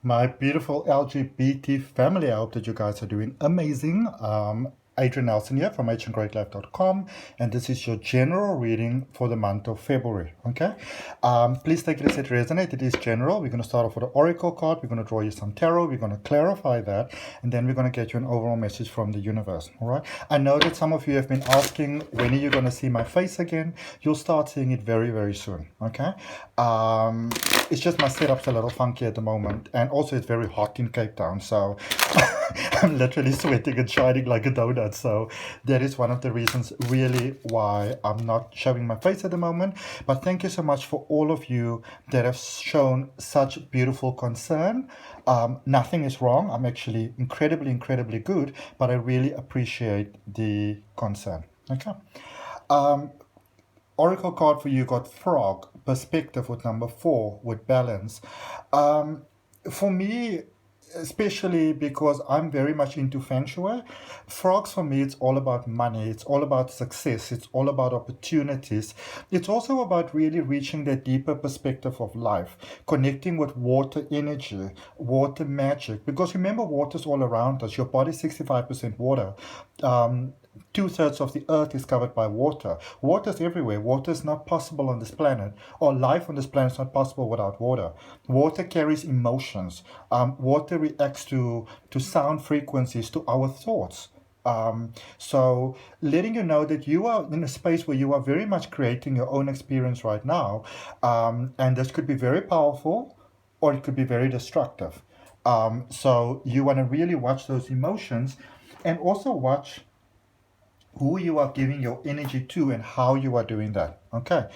My beautiful LGBT family, I hope that you guys are doing amazing. Adrian Nelson here from ahngreatlife.com, and this is your general reading for the month of February. Okay, please take it as it resonates. It is general. We're going to start off with an oracle card. We're going to draw you some tarot. We're going to clarify that, and then we're going to get you an overall message from the universe. All right. I know that some of you have been asking, when are you going to see my face again? You'll start seeing it very, very soon. Okay. It's just my setup's a little funky at the moment, and also it's very hot in Cape Town, so I'm literally sweating and shining like a donut. So that is one of the reasons really why I'm not showing my face at the moment. But thank you so much for all of you that have shown such beautiful concern. Nothing is wrong. I'm actually incredibly, incredibly good, but I really appreciate the concern. Okay. Oracle card for you got Frog, Perspective with number 4 with Balance. For me, especially because I'm very much into Feng Shui, frogs for me, it's all about money, it's all about success, it's all about opportunities. It's also about really reaching that deeper perspective of life, connecting with water energy, water magic. Because remember, water's all around us. Your body's 65% water. Two-thirds of the earth is covered by water. Water is everywhere. Water is not possible on this planet, or life on this planet is not possible without water. Water carries emotions. Water reacts to sound frequencies, to our thoughts. So letting you know that you are in a space where you are very much creating your own experience right now, and this could be very powerful or it could be very destructive. So you want to really watch those emotions, and also watch who you are giving your energy to and how you are doing that. Okay.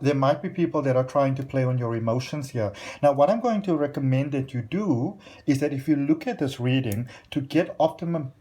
There might be people that are trying to play on your emotions here. Now, what I'm going to recommend that you do is that if you look at this reading, to get optimum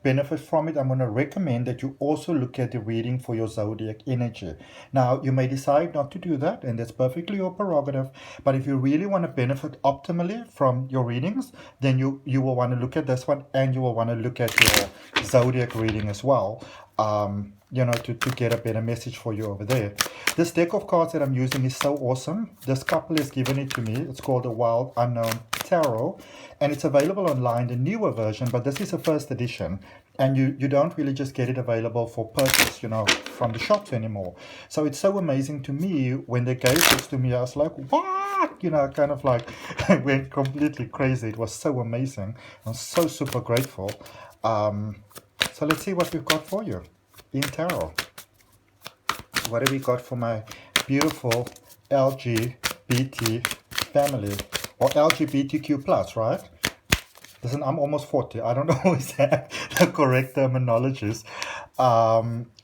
benefit from it, I'm going to recommend that you also look at the reading for your zodiac energy. Now, you may decide not to do that, and that's perfectly your prerogative. But if you really want to benefit optimally from your readings, then you will want to look at this one, and you will want to look at your zodiac reading as well. To get a better message for you over there. This deck of cards that I'm using is so awesome. This couple has given it to me. It's called the Wild Unknown Tarot, and it's available online, the newer version, but this is a first edition, and you don't really just get it available for purchase, from the shops anymore. So it's so amazing to me. When they gave this to me, I was like, what? Kind of like, I went completely crazy. It was so amazing. I'm so super grateful. So let's see what we've got for you in tarot. What have we got for my beautiful LGBT family, or LGBTQ plus, right? Listen, I'm almost 40. I don't know is that the correct terminologies.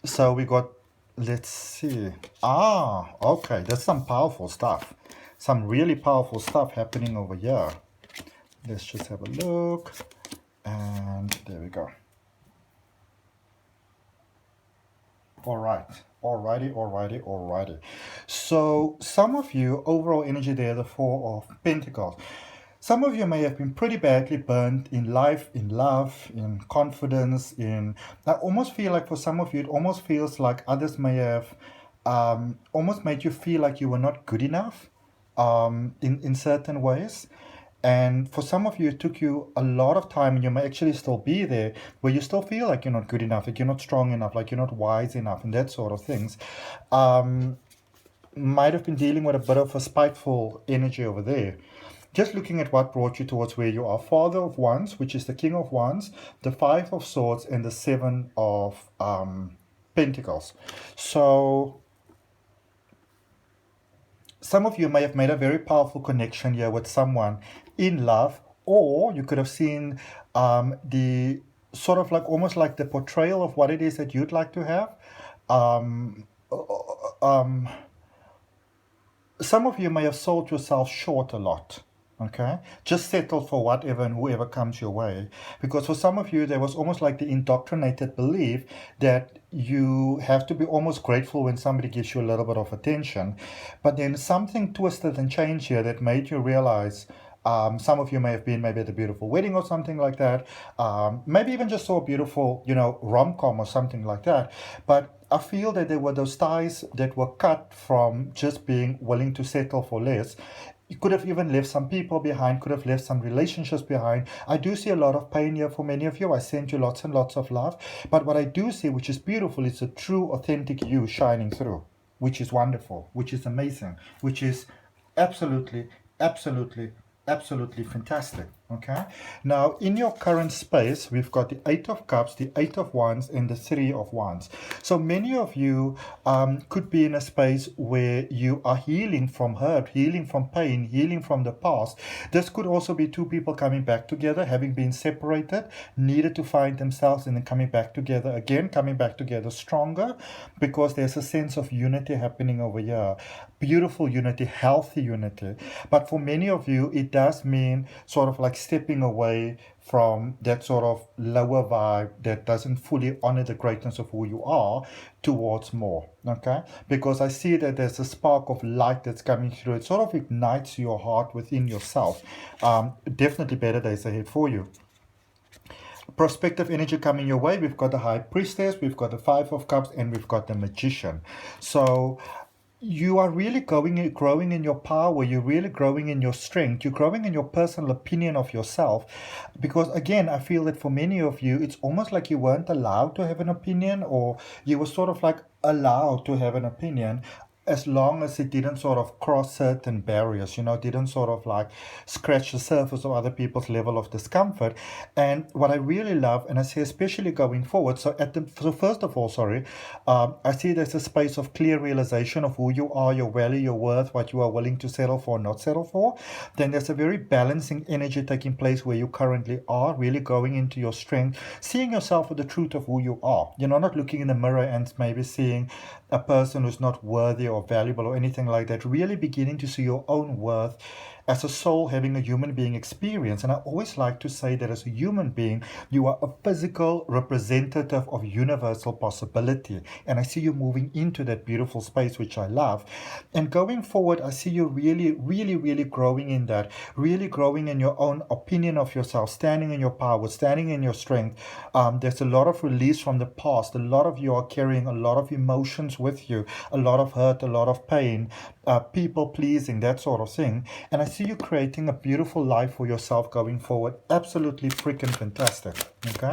So we got, let's see. Okay, there's some powerful stuff. Some really powerful stuff happening over here. Let's just have a look. And there we go. Alrighty. So some of you, overall energy there, the Four of Pentacles. Some of you may have been pretty badly burnt in life, in love, in confidence, I almost feel like for some of you, it almost feels like others may have almost made you feel like you were not good enough in certain ways. And for some of you, it took you a lot of time, and you may actually still be there, where you still feel like you're not good enough, like you're not strong enough, like you're not wise enough, and that sort of things. Might have been dealing with a bit of a spiteful energy over there. Just looking at what brought you towards where you are. Father of Wands, which is the King of Wands, the Five of Swords, and the Seven of Pentacles. So some of you may have made a very powerful connection here with someone in love, or you could have seen the sort of like almost like the portrayal of what it is that you'd like to have. Some of you may have sold yourself short a lot. Okay, just settle for whatever and whoever comes your way. Because for some of you, there was almost like the indoctrinated belief that you have to be almost grateful when somebody gives you a little bit of attention. But then something twisted and changed here that made you realize. Some of you may have been maybe at a beautiful wedding or something like that. Maybe even just saw a beautiful, rom-com or something like that. But I feel that there were those ties that were cut from just being willing to settle for less. You could have even left some people behind, could have left some relationships behind. I do see a lot of pain here for many of you. I send you lots and lots of love. But what I do see, which is beautiful, is a true, authentic you shining through, which is wonderful, which is amazing, which is absolutely, absolutely, absolutely fantastic. Okay. Now, in your current space, we've got the Eight of Cups, the Eight of Wands, and the Three of Wands. So many of you could be in a space where you are healing from hurt, healing from pain, healing from the past. This could also be two people coming back together, having been separated, needed to find themselves, and then coming back together again, coming back together stronger, because there's a sense of unity happening over here. Beautiful unity, healthy unity. But for many of you, it does mean sort of like stepping away from that sort of lower vibe that doesn't fully honor the greatness of who you are towards more. Okay, because I see that there's a spark of light that's coming through. It sort of ignites your heart within yourself. Definitely better days ahead for you. Prospective energy coming your way. We've got the High Priestess, we've got the Five of Cups, and we've got the Magician. So you are really growing in your power, you're really growing in your strength, you're growing in your personal opinion of yourself. Because again, I feel that for many of you, it's almost like you weren't allowed to have an opinion, or you were sort of like allowed to have an opinion, as long as it didn't sort of cross certain barriers, didn't sort of like scratch the surface of other people's level of discomfort. And what I really love, and I say especially going forward, so first of all, I see there's a space of clear realization of who you are, your value, your worth, what you are willing to settle for, not settle for. Then there's a very balancing energy taking place where you currently are, really going into your strength, seeing yourself with the truth of who you are. You're not looking in the mirror and maybe seeing a person who's not worthy or valuable or anything like that, really beginning to see your own worth as a soul having a human being experience. And I always like to say that as a human being, you are a physical representative of universal possibility. And I see you moving into that beautiful space, which I love. And going forward, I see you really, really, really growing in that, really growing in your own opinion of yourself, standing in your power, standing in your strength. There's a lot of release from the past. A lot of you are carrying a lot of emotions with you, a lot of hurt, a lot of pain, people pleasing, that sort of thing. And I see you creating a beautiful life for yourself going forward. Absolutely freaking fantastic. Okay.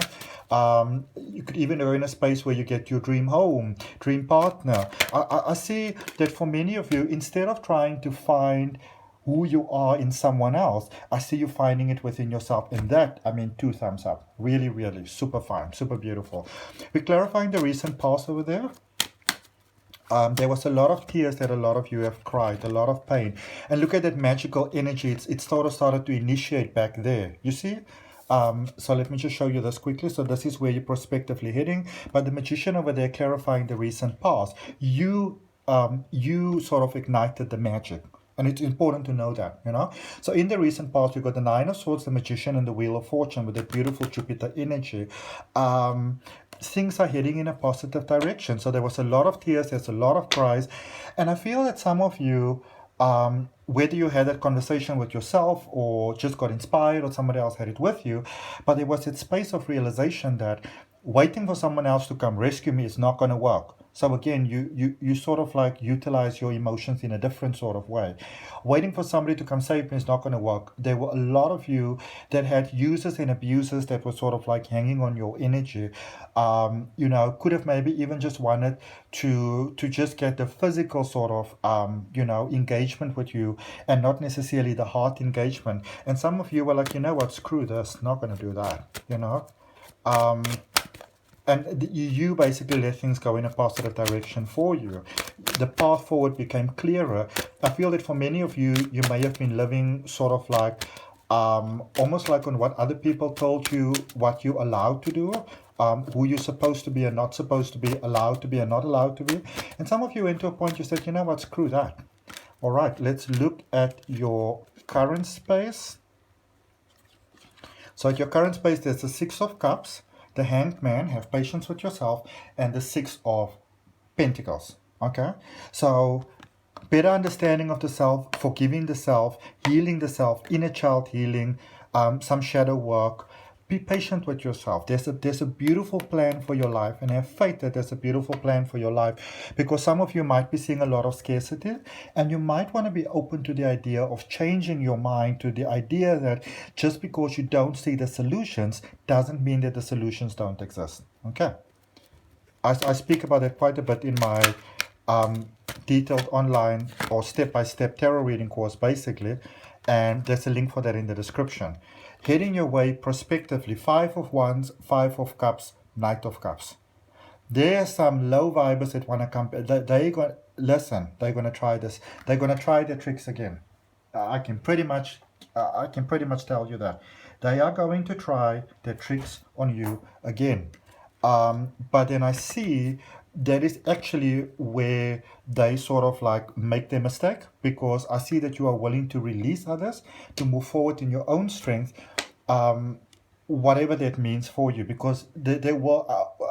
You could even go in a space where you get your dream home, dream partner. I see that for many of you, instead of trying to find who you are in someone else, I see you finding it within yourself. And that, 2 thumbs up. Really, really super fine, super beautiful. We're clarifying the recent past over there. There was a lot of tears that a lot of you have cried, a lot of pain. And look at that magical energy. It sort of started to initiate back there. You see? So let me just show you this quickly. So this is where you're prospectively heading. But the Magician over there clarifying the recent past. You sort of ignited the magic. And it's important to know that, So in the recent past, we've got the Nine of Swords, the Magician, and the Wheel of Fortune with that beautiful Jupiter energy. Things are heading in a positive direction. So there was a lot of tears, there's a lot of cries. And I feel that some of you, whether you had that conversation with yourself or just got inspired or somebody else had it with you, but there was that space of realization that waiting for someone else to come rescue me is not going to work. So again, you sort of like utilize your emotions in a different sort of way. Waiting for somebody to come save me is not going to work. There were a lot of you that had users and abusers that were sort of like hanging on your energy. Could have maybe even just wanted to just get the physical sort of, engagement with you and not necessarily the heart engagement. And some of you were like, what, screw this, not going to do that, And you basically let things go in a positive direction for you. The path forward became clearer. I feel that for many of you, you may have been living sort of like, almost like on what other people told you, what you're allowed to do, who you're supposed to be and not supposed to be, allowed to be and not allowed to be. And some of you went to a point you said, what, screw that. All right, let's look at your current space. So at your current space, there's the Six of Cups, the Hanged Man, have patience with yourself, and the Six of Pentacles. Okay, so better understanding of the self, forgiving the self, healing the self, inner child healing, some shadow work, be patient with yourself. There's a beautiful plan for your life, and have faith that there's a beautiful plan for your life, because some of you might be seeing a lot of scarcity, and you might want to be open to the idea of changing your mind to the idea that just because you don't see the solutions doesn't mean that the solutions don't exist. Okay. I speak about it quite a bit in my detailed online or step-by-step tarot reading course, basically, and there's a link for that in the description. Heading your way prospectively, 5 of Wands, 5 of Cups, Knight of Cups. There are some low vibers that want to come. They're going listen. They're going to try this. They're going to try their tricks again. I can pretty much tell you that they are going to try their tricks on you again. But then I see that is actually where they sort of like make their mistake, because I see that you are willing to release others, to move forward in your own strength, whatever that means for you, because they will.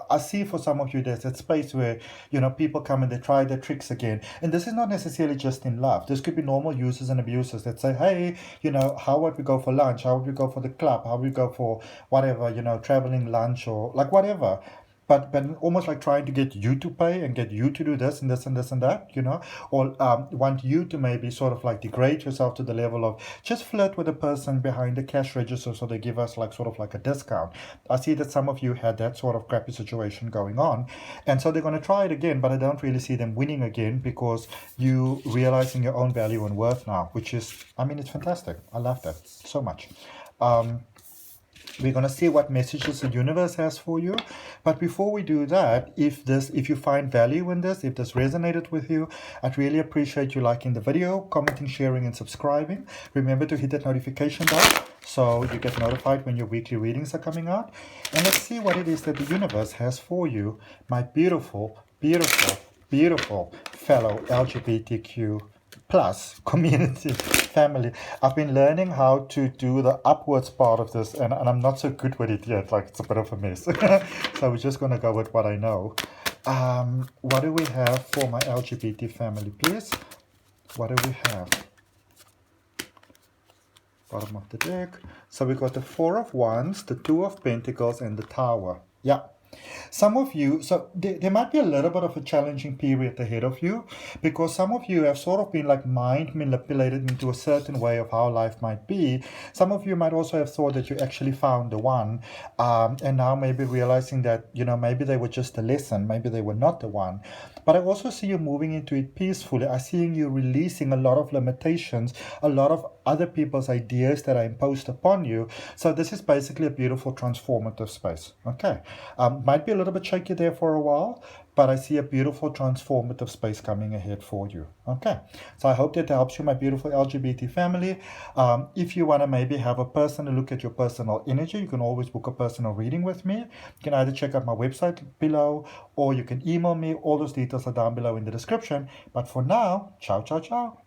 I see for some of you there's that space where, you know, people come and they try their tricks again, and this is not necessarily just in love. This could be normal users and abusers that say, hey, you know, how would we go for lunch? How would we go for the club? How would we go for whatever, you know, traveling lunch or like whatever. But almost like trying to get you to pay and get you to do this and this and this and that, you know, or want you to maybe sort of like degrade yourself to the level of just flirt with the person behind the cash register so they give us like sort of like a discount. I see that some of you had that sort of crappy situation going on, and so they're going to try it again, but I don't really see them winning again, because you realizing your own value and worth now, which is, I mean, it's fantastic. I love that so much. We're going to see what messages the universe has for you. But before we do that, if you find value in this, if this resonated with you, I'd really appreciate you liking the video, commenting, sharing, and subscribing. Remember to hit that notification bell so you get notified when your weekly readings are coming out. And let's see what it is that the universe has for you, my beautiful, beautiful, beautiful fellow LGBTQ plus community family. I've been learning how to do the upwards part of this, and I'm not so good with it yet. Like, it's a bit of a mess. So we're just going to go with what I know. What do we have for my LGBT family, please? What do we have? Bottom of the deck. So we got the 4 of Wands, the 2 of Pentacles, and the Tower. Yeah. Some of you, so there might be a little bit of a challenging period ahead of you, because some of you have sort of been like mind manipulated into a certain way of how life might be. Some of you might also have thought that you actually found the one, and now maybe realizing that, you know, maybe they were just a lesson, maybe they were not the one. But I also see you moving into it peacefully. I see you releasing a lot of limitations, a lot of other people's ideas that are imposed upon you. So this is basically a beautiful transformative space. Okay. Might be a little bit shaky there for a while, but I see a beautiful transformative space coming ahead for you. Okay, so I hope that helps you, my beautiful LGBT family. If you want to maybe have a personal look at your personal energy, you can always book a personal reading with me. You can either check out my website below, or you can email me. All those details are down below in the description. But for now, ciao, ciao, ciao.